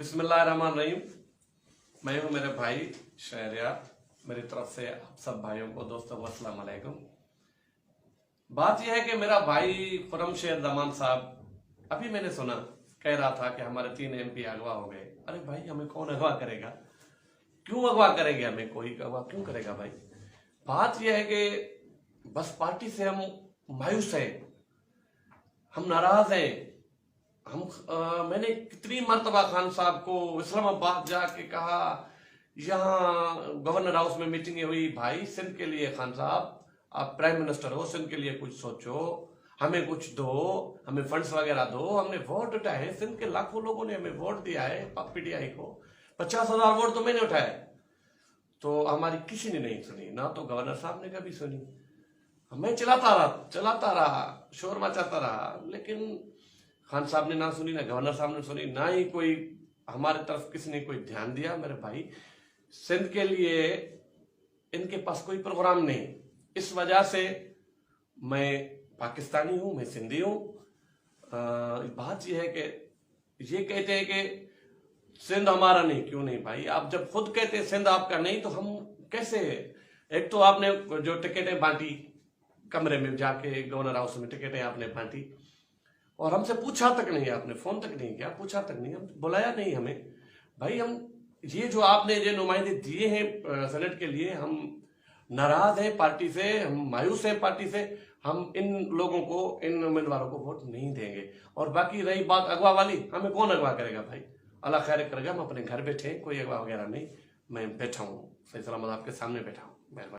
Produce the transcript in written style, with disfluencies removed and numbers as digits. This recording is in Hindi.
बिस्मिल्लाहिर्रहमानिर्रहीम। मैं हूँ मेरे भाई शहरियार। मेरी तरफ से आप सब भाइयों को, दोस्तों को अस्सलाम वालेकुम। बात यह है कि मेरा भाई खुर्रमशेर जमान साहब, अभी मैंने सुना, कह रहा था कि हमारे 3 MP अगवा हो गए। अरे भाई, हमें कौन अगवा करेगा? क्यों अगवा करेंगे? हमें कोई अगवा क्यों करेगा भाई? बात यह है कि बस पार्टी से हम मायूस हैं, हम नाराज हैं। मैंने कितनी मर्तबा खान साहब को इस्लामाबाद जाके कहा, यहाँ गवर्नर हाउस में मीटिंग हुई, भाई सिंध के लिए खान साहब, आप प्राइम मिनिस्टर हो, सिंध के लिए कुछ सोचो, हमें कुछ दो, हमें फंड्स वगैरह दो। हमने वोट उठाए हैं, सिंध के लाखों लोगों ने हमें वोट दिया है, PTI को 50,000 वोट तो मैंने उठाए, तो हमारी किसी ने नहीं सुनी, ना तो गवर्नर साहब ने कभी सुनी। मैं चलाता रहा, शोर मचाता रहा, लेकिन खान साहब ने ना सुनी, ना गवर्नर साहब ने सुनी, ना ही कोई हमारे तरफ किसी ने कोई ध्यान दिया। मेरे भाई, सिंध के लिए इनके पास कोई प्रोग्राम नहीं। इस वजह से मैं पाकिस्तानी हूं, मैं सिंधी हूं। बात यह है कि ये कहते हैं कि सिंध हमारा नहीं। क्यों नहीं भाई? आप जब खुद कहते हैं सिंध आपका नहीं, तो हम कैसे? एक तो आपने जो टिकटें बांटी, कमरे में जाके गवर्नर हाउस में टिकटें आपने बांटी, और हमसे पूछा तक नहीं, आपने फोन तक नहीं किया, पूछा तक नहीं, हम बुलाया नहीं हमें। भाई, हम ये जो आपने ये नुमाइंदे दिए हैं सेनेट के लिए, हम नाराज हैं पार्टी से, हम मायूस हैं पार्टी से। हम इन लोगों को, इन उम्मीदवारों को वोट नहीं देंगे। और बाकी रही बात अगवा वाली, हमें कौन अगवा करेगा भाई? अल्लाह खैर करेगा। हम अपने घर बैठे हैं, कोई अगवा वगैरह नहीं। मैं बैठा हूँ, सही सलामत आपके सामने बैठा हूँ।